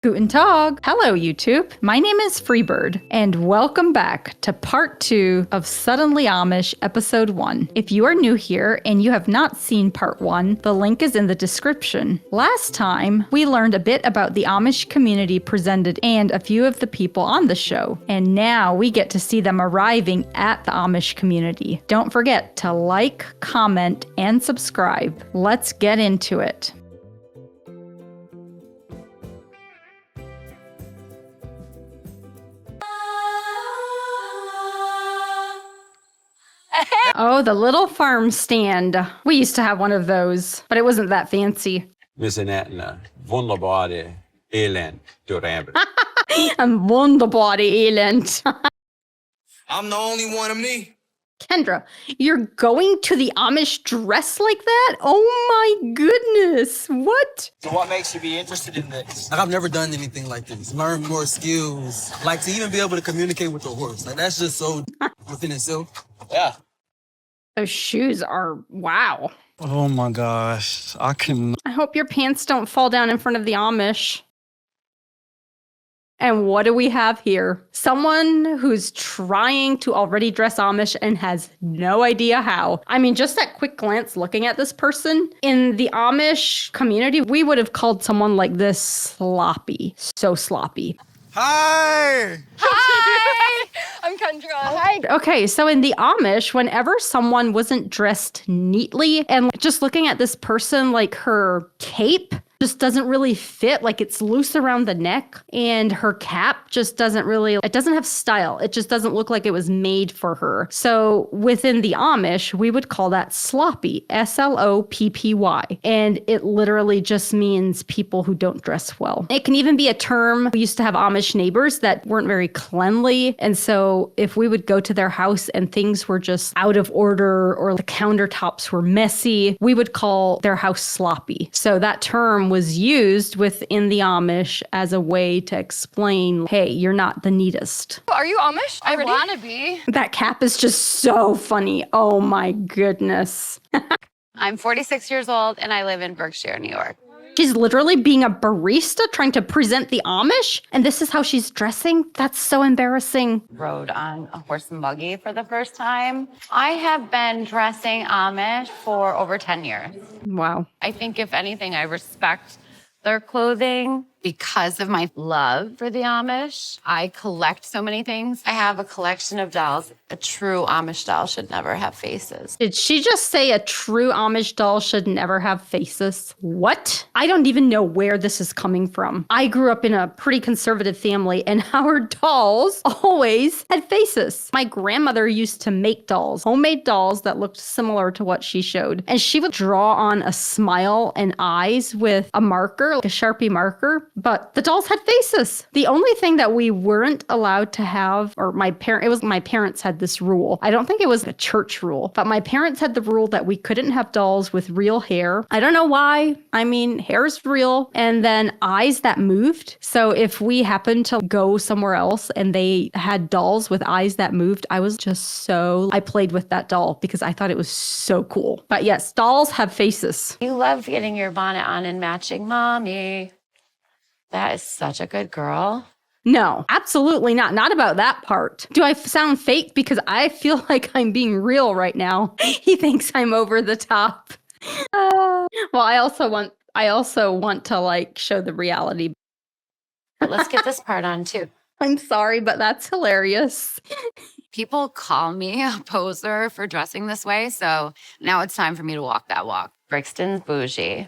Guten Tag! Hello, YouTube. My name is Freebird, and welcome back to part 2 of Suddenly Amish, episode 1. If you are new here and you have not seen part 1, the link is in the description. Last time, we learned a bit about the Amish community presented and a few of the people on the show, and now we get to see them arriving at the Amish community. Don't forget to like, comment, and subscribe. Let's get into it. Oh, the little farm stand. We used to have one of those, but it wasn't that fancy. We zijn ett wunderbare elend door Amber. I'm wunderbare elend. I'm the only one of me. Kendra, you're going to the Amish dressed like that? Oh my goodness. What? So what makes you be interested in this? Like, I've never done anything like this. Learn more skills. Like, to even be able to communicate with the horse. Like, that's just so within itself. Yeah. Those shoes are wow. Oh my gosh. I hope your pants don't fall down in front of the Amish. And what do we have here? Someone who's trying to already dress Amish and has no idea how. I mean, just that quick glance looking at this person, in the Amish community, we would have called someone like this sloppy. So sloppy. Hi! Hi! I'm Kendra. Hi. Okay, so in the Amish, whenever someone wasn't dressed neatly, and just looking at this person, like her cape just doesn't really fit, like it's loose around the neck, and her cap just doesn't really, it doesn't have style. It just doesn't look like it was made for her. So within the Amish, we would call that sloppy, S-L-O-P-P-Y. And it literally just means people who don't dress well. It can even be a term. We used to have Amish neighbors that weren't very cleanly. And so if we would go to their house and things were just out of order or the countertops were messy, we would call their house sloppy. So that term was used within the Amish as a way to explain, hey, you're not the neatest. Are you Amish? I want to be. That cap is just so funny. Oh my goodness. I'm 46 years old and I live in Berkshire, New York. She's literally being a barista trying to present the Amish, and this is how she's dressing? That's so embarrassing. Rode on a horse and buggy for the first time. I have been dressing Amish for over 10 years. Wow. I think if anything, I respect their clothing because of my love for the Amish. I collect so many things. I have a collection of dolls. A true Amish doll should never have faces. Did she just say a true Amish doll should never have faces? What? I don't even know where this is coming from. I grew up in a pretty conservative family, and our dolls always had faces. My grandmother used to make dolls, homemade dolls that looked similar to what she showed. And she would draw on a smile and eyes with a marker, like a Sharpie marker, but the dolls had faces. The only thing that we weren't allowed to have, or my parents had this rule. I don't think it was a church rule, but my parents had the rule that we couldn't have dolls with real hair. I don't know why. I mean, hair is real. And then eyes that moved. So if we happened to go somewhere else and they had dolls with eyes that moved, I played with that doll because I thought it was so cool. But yes, dolls have faces. You love getting your bonnet on and matching mommy. That is such a good girl. No, absolutely not. Not about that part. Do I sound fake? Because I feel like I'm being real right now. He thinks I'm over the top. Well, I also want to like show the reality. Let's get this part on too. I'm sorry, but that's hilarious. People call me a poser for dressing this way, so now it's time for me to walk that walk. Brixton's bougie,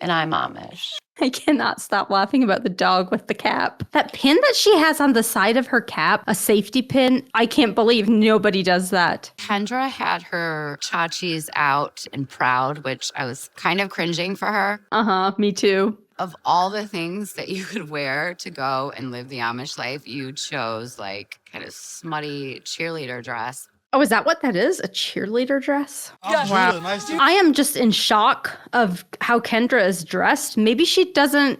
and I'm Amish. I cannot stop laughing about the dog with the cap. That pin that she has on the side of her cap, a safety pin, I can't believe nobody does that. Kendra had her chachis out and proud, which I was kind of cringing for her. Uh-huh, me too. Of all the things that you could wear to go and live the Amish life, you chose like kind of smutty cheerleader dress. Oh, is that what that is? A cheerleader dress? Oh, wow. Nice to I am just in shock of how Kendra is dressed. Maybe she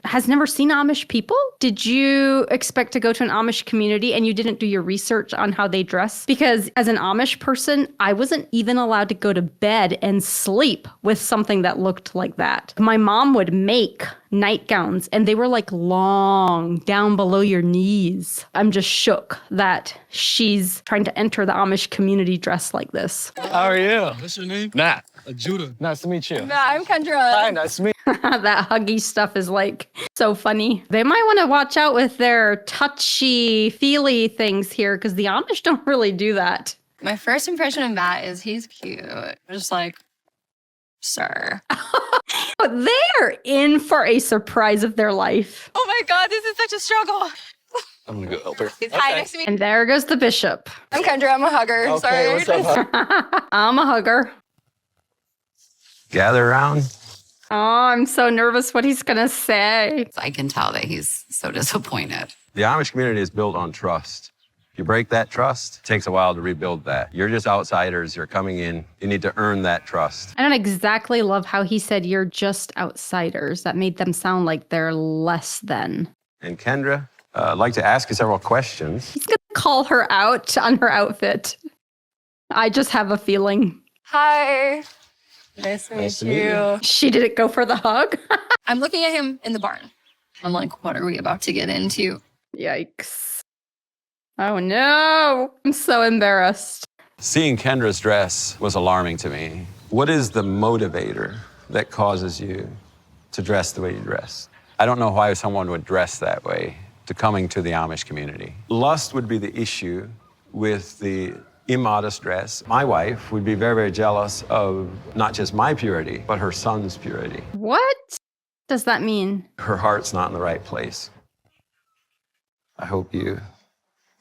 has never seen Amish people. Did you expect to go to an Amish community and you didn't do your research on how they dress? Because as an Amish person, I wasn't even allowed to go to bed and sleep with something that looked like that. My mom would make nightgowns, and they were like long down below your knees. I'm just shook that she's trying to enter the Amish community dressed like this. How are you? What's your name? Matt. Judah. Nice to meet you. I'm Kendra. Hi, nice to meet you. That huggy stuff is like so funny. They might want to watch out with their touchy, feely things here because the Amish don't really do that. My first impression of Matt is he's cute. Just like, sir. They're in for a surprise of their life. Oh my God, this is such a struggle. I'm gonna go help her. Hi, nice to meet you. And there goes the bishop. I'm Kendra. I'm a hugger. Okay, Sorry. what's up? I'm a hugger. Gather around. Oh, I'm so nervous what he's going to say. I can tell that he's so disappointed. The Amish community is built on trust. If you break that trust, it takes a while to rebuild that. You're just outsiders. You're coming in. You need to earn that trust. I don't exactly love how he said you're just outsiders. That made them sound like they're less than. And Kendra, I'd like to ask you several questions. He's going to call her out on her outfit. I just have a feeling. Hi. Nice to Nice to meet meet you. She didn't go for the hug. I'm looking at him in the barn. I'm like, what are we about to get into? Yikes. Oh no. I'm so embarrassed. Seeing Kendra's dress was alarming to me. What is the motivator that causes you to dress the way you dress? I don't know why someone would dress that way to coming to the Amish community. Lust would be the issue with the immodest dress. My wife would be very, very jealous of not just my purity, but her son's purity. What does that mean? Her heart's not in the right place. I hope you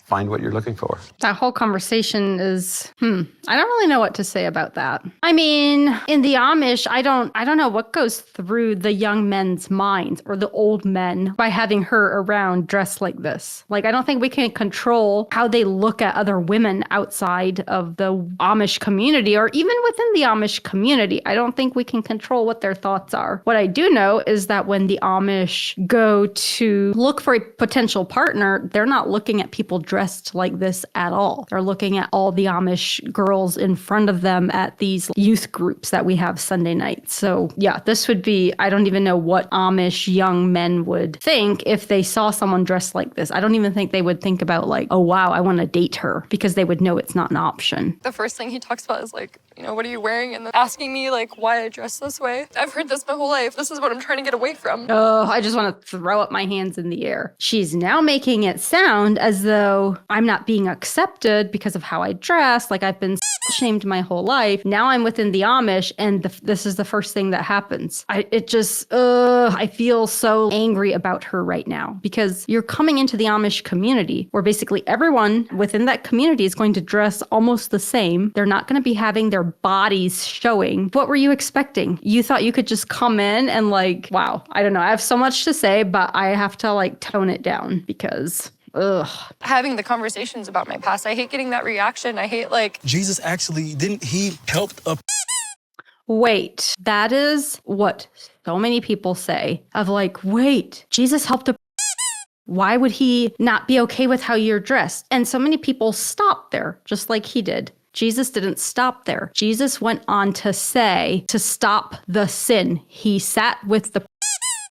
find what you're looking for. That whole conversation is, I don't really know what to say about that. I mean, in the Amish, I don't know what goes through the young men's minds or the old men by having her around dressed like this. Like, I don't think we can control how they look at other women outside of the Amish community or even within the Amish community. I don't think we can control what their thoughts are. What I do know is that when the Amish go to look for a potential partner, they're not looking at people dressed like this at all. They're looking at all the Amish girls in front of them at these youth groups that we have Sunday nights. So yeah, this would be, I don't even know what Amish young men would think if they saw someone dressed like this. I don't even think they would think about like, oh wow, I want to date her, because they would know it's not an option. The first thing he talks about is like, what are you wearing? And then asking me like why I dress this way. I've heard this my whole life. This is what I'm trying to get away from. Oh, I just want to throw up my hands in the air. She's now making it sound as though I'm not being accepted because of how I dress. Like I've been shamed my whole life. Now I'm within the Amish and this is the first thing that happens. I feel so angry about her right now because you're coming into the Amish community where basically everyone within that community is going to dress almost the same. They're not going to be having their bodies showing. What were you expecting? You thought you could just come in and like, wow, I don't know. I have so much to say, but I have to like tone it down because having the conversations about my past, I hate getting that reaction. I hate like Jesus actually, didn't he help a wait, that is what so many people say of like, wait, Jesus helped a why would he not be okay with how you're dressed? And so many people stop there, just like he did. Jesus didn't stop there. Jesus went on to say to stop the sin. He sat with the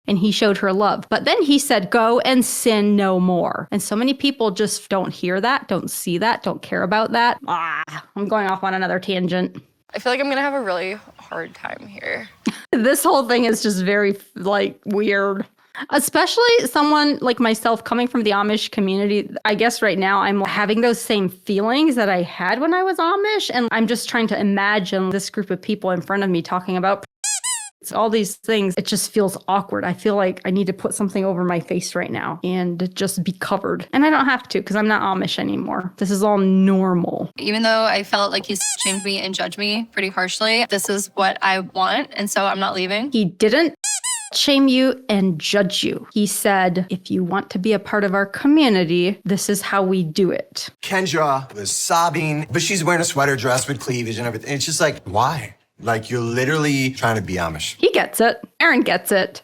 and he showed her love. But then he said, go and sin no more. And so many people just don't hear that, don't see that, don't care about that. I'm going off on another tangent. I feel like I'm gonna have a really hard time here. This whole thing is just very like weird. Especially someone like myself coming from the Amish community. I guess right now I'm having those same feelings that I had when I was Amish. And I'm just trying to imagine this group of people in front of me talking about all these things. It just feels awkward. I feel like I need to put something over my face right now and just be covered. And I don't have to because I'm not Amish anymore. This is all normal. Even though I felt like he shamed me and judged me pretty harshly, this is what I want. And so I'm not leaving. He didn't shame you and judge you. He said, if you want to be a part of our community, this is how we do it. Kendra was sobbing, but she's wearing a sweater dress with cleavage and everything. It's just like, why? Like, you're literally trying to be Amish. He gets it. Aaron gets it.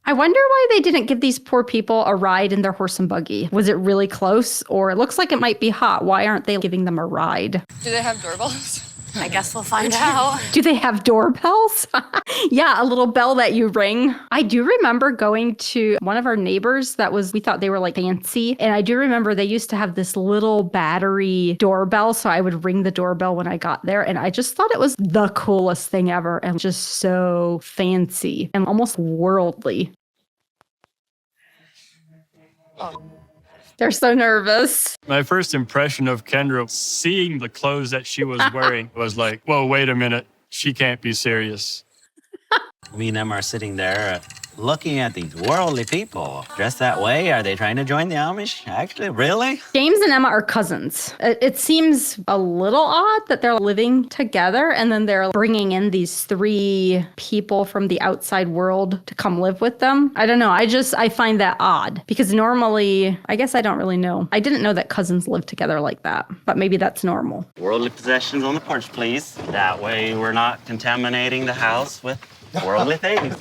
I wonder why they didn't give these poor people a ride in their horse and buggy. Was it really close? Or it looks like it might be hot. Why aren't they giving them a ride? Do they have doorbells? I guess we'll find out. Do they have doorbells? Yeah, a little bell that you ring. I do remember going to one of our neighbors we thought they were like fancy. And I do remember they used to have this little battery doorbell. So I would ring the doorbell when I got there. And I just thought it was the coolest thing ever and just so fancy and almost worldly. They're so nervous. My first impression of Kendra, seeing the clothes that she was wearing, was like, whoa, wait a minute. She can't be serious. Me and Emma are sitting there looking at these worldly people dressed that way. Are they trying to join the Amish? Actually, really? James and Emma are cousins. It seems a little odd that they're living together and then they're bringing in these 3 people from the outside world to come live with them. I don't know. I find that odd because normally, I guess I don't really know. I didn't know that cousins live together like that, but maybe that's normal. Worldly possessions on the porch, please. That way we're not contaminating the house with worldly things.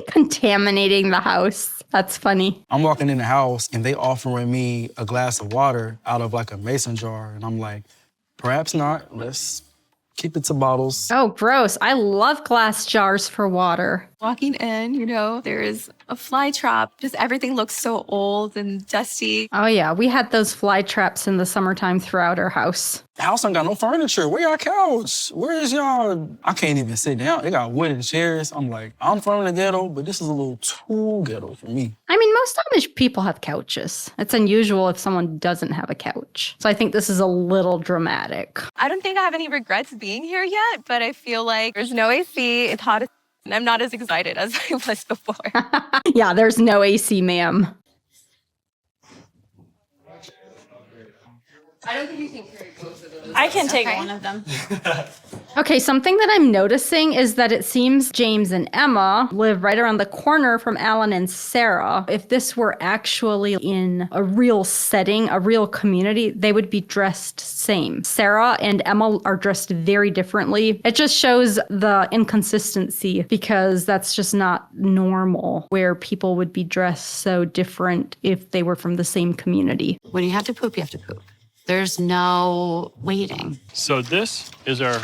Contaminating the house. That's funny. I'm walking in the house and they offering me a glass of water out of like a mason jar. And I'm like, perhaps not. Let's keep it to bottles. Oh, gross. I love glass jars for water. Walking in, there's a fly trap. Just everything looks so old and dusty. Oh, yeah. We had those fly traps in the summertime throughout our house. The house ain't got no furniture. Where y'all couch? Where is y'all? I can't even sit down. They got wooden chairs. I'm like, I'm from the ghetto, but this is a little too ghetto for me. I mean, most Amish people have couches. It's unusual if someone doesn't have a couch. So I think this is a little dramatic. I don't think I have any regrets being here yet, but I feel like there's no AC. It's hot and I'm not as excited as I was before. Yeah, there's no AC, ma'am. I don't think you can carry both of those. I can take one of them. Okay, something that I'm noticing is that it seems James and Emma live right around the corner from Alan and Sarah. If this were actually in a real setting, a real community, they would be dressed same. Sarah and Emma are dressed very differently. It just shows the inconsistency because that's just not normal where people would be dressed so different if they were from the same community. When you have to poop, you have to poop. There's no waiting. So this is our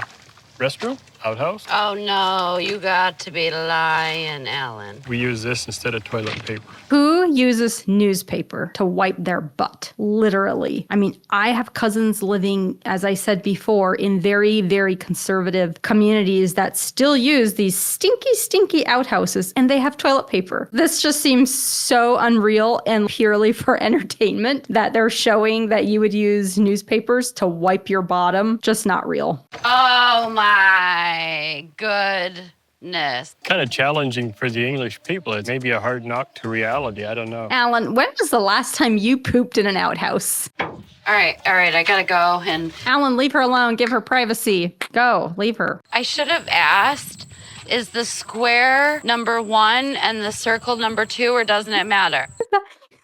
restroom, outhouse. Oh, no, you got to be lying, Ellen. We use this instead of toilet paper. Who uses newspaper to wipe their butt? Literally. I mean, I have cousins living, as I said before, in very, very conservative communities that still use these stinky, stinky outhouses, and they have toilet paper. This just seems so unreal and purely for entertainment that they're showing that you would use newspapers to wipe your bottom. Just not real. Oh, my goodness. Kind of challenging for the English people. It may be a hard knock to reality. I don't know. Alan, when was the last time you pooped in an outhouse? All right, I gotta go. And Alan, leave her alone. Give her privacy. Go, leave her. I should have asked, is the square number 1 and the circle number 2, or doesn't it matter?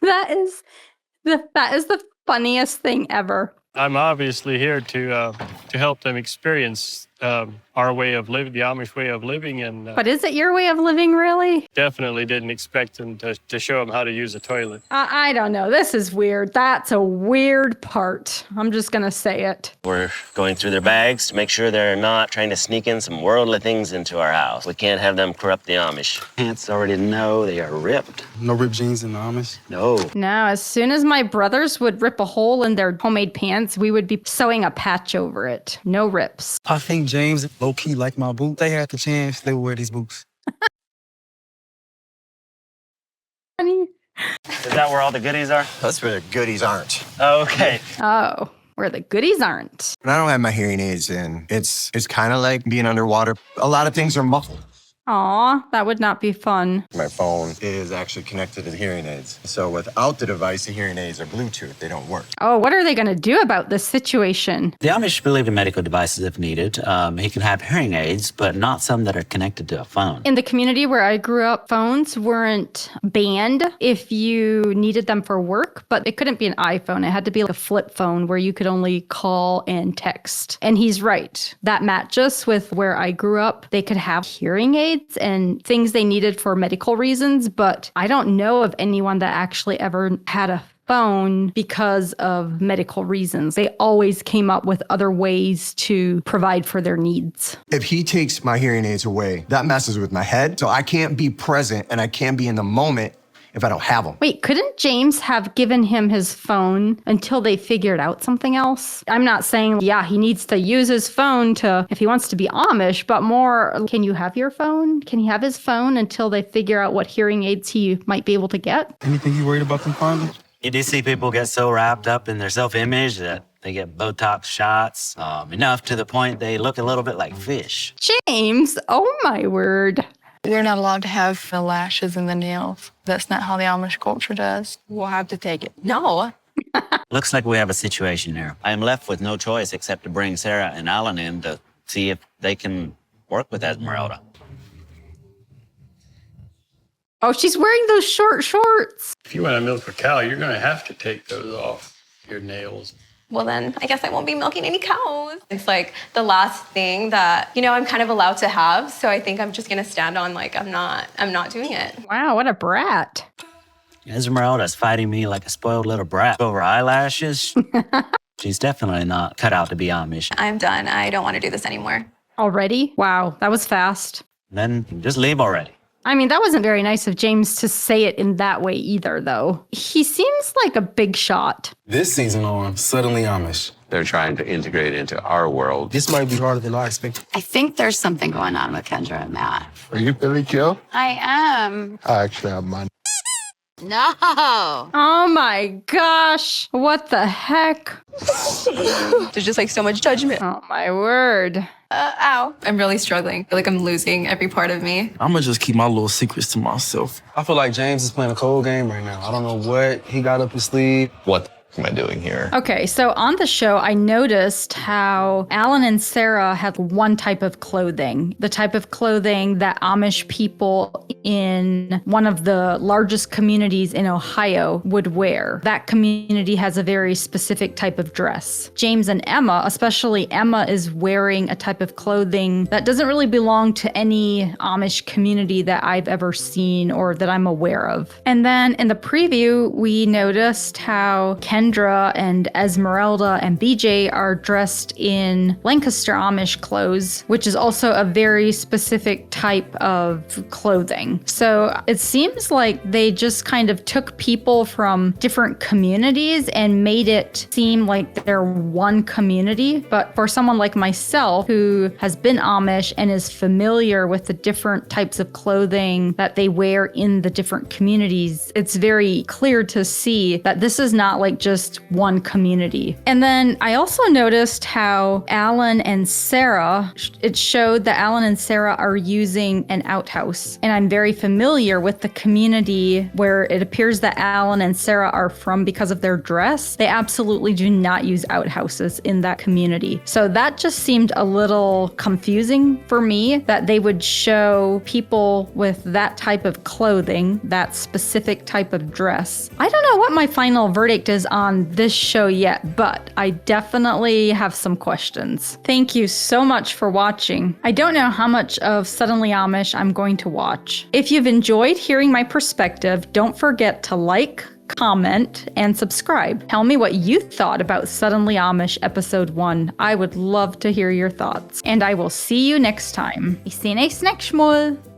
That is the funniest thing ever. I'm obviously here to help them experience our way of living, the Amish way of living, and But is it your way of living, really? definitely didn't expect them to show them how to use a toilet. I don't know. This is weird. That's a weird part. I'm just going to say it. We're going through their bags to make sure they're not trying to sneak in some worldly things into our house. We can't have them corrupt the Amish. Pants already know they are ripped. No ripped jeans in the Amish? No. No, as soon as my brothers would rip a hole in their homemade pants, we would be sewing a patch over it. No rips. I think James low-key like my boots. They had the chance, they would wear these boots. Funny. Is that where all the goodies are? That's where the goodies aren't. Okay. Oh, where the goodies aren't. When I don't have my hearing aids in, it's kind of like being underwater. A lot of things are muffled. Aw, that would not be fun. My phone is actually connected to the hearing aids. So without the device, the hearing aids are Bluetooth. They don't work. Oh, what are they going to do about this situation? The Amish believe in medical devices if needed. He can have hearing aids, but not some that are connected to a phone. In the community where I grew up, phones weren't banned if you needed them for work, but it couldn't be an iPhone. It had to be like a flip phone where you could only call and text. And he's right. That matches with where I grew up. They could have hearing aids and things they needed for medical reasons, but I don't know of anyone that actually ever had a phone because of medical reasons. They always came up with other ways to provide for their needs. If he takes my hearing aids away, that messes with my head. So I can't be present and I can't be in the moment if I don't have them. Wait, couldn't James have given him his phone until they figured out something else? I'm not saying, yeah, he needs to use his phone if he wants to be Amish, but more, can you have your phone? Can he have his phone until they figure out what hearing aids he might be able to get? Anything you worried about them finding? You do see people get so wrapped up in their self-image that they get Botox shots, enough to the point they look a little bit like fish. James, oh my word. You're not allowed to have the lashes and the nails. That's not how the Amish culture does. We'll have to take it. No. Looks like we have a situation here. I am left with no choice except to bring Sarah and Alan in to see if they can work with Esmeralda. Oh, she's wearing those short shorts. If you want to milk a cow, you're going to have to take those off, your nails. Well, then I guess I won't be milking any cows. It's like the last thing that, I'm kind of allowed to have. So I think I'm just going to stand on I'm not doing it. Wow, what a brat. Esmeralda's fighting me like a spoiled little brat over eyelashes. She's definitely not cut out to be Amish. I'm done. I don't want to do this anymore. Already? Wow, that was fast. Then just leave already. I mean, that wasn't very nice of James to say it in that way either, though. He seems like a big shot. This season on Suddenly Amish. They're trying to integrate into our world. This might be harder than I expected. I think there's something going on with Kendra and Matt. Are you Billy Joe? I am. I actually have mine. No. Oh my gosh. What the heck? There's just so much judgment. Oh my word. Ow. I'm really struggling. I feel like I'm losing every part of me. I'm gonna just keep my little secrets to myself. I feel like James is playing a cold game right now. I don't know what he got up his sleeve. What am I doing here? Okay, so on the show, I noticed how Alan and Sarah had one type of clothing, the type of clothing that Amish people in one of the largest communities in Ohio would wear. That community has a very specific type of dress. James and Emma, especially Emma, is wearing a type of clothing that doesn't really belong to any Amish community that I've ever seen or that I'm aware of. And then in the preview, we noticed how Kendra and Esmeralda and BJ are dressed in Lancaster Amish clothes, which is also a very specific type of clothing. So it seems like they just kind of took people from different communities and made it seem like they're one community. But for someone like myself who has been Amish and is familiar with the different types of clothing that they wear in the different communities, it's very clear to see that this is not just one community. And then I also noticed how Alan and Sarah, it showed that Alan and Sarah are using an outhouse. And I'm very familiar with the community where it appears that Alan and Sarah are from because of their dress. They absolutely do not use outhouses in that community. So that just seemed a little confusing for me that they would show people with that type of clothing, that specific type of dress. I don't know what my final verdict is on this show yet, but I definitely have some questions. Thank you so much for watching. I don't know how much of Suddenly Amish I'm going to watch. If you've enjoyed hearing my perspective, don't forget to like, comment, and subscribe. Tell me what you thought about Suddenly Amish Episode 1. I would love to hear your thoughts. And I will see you next time. Vi ses nästa gång.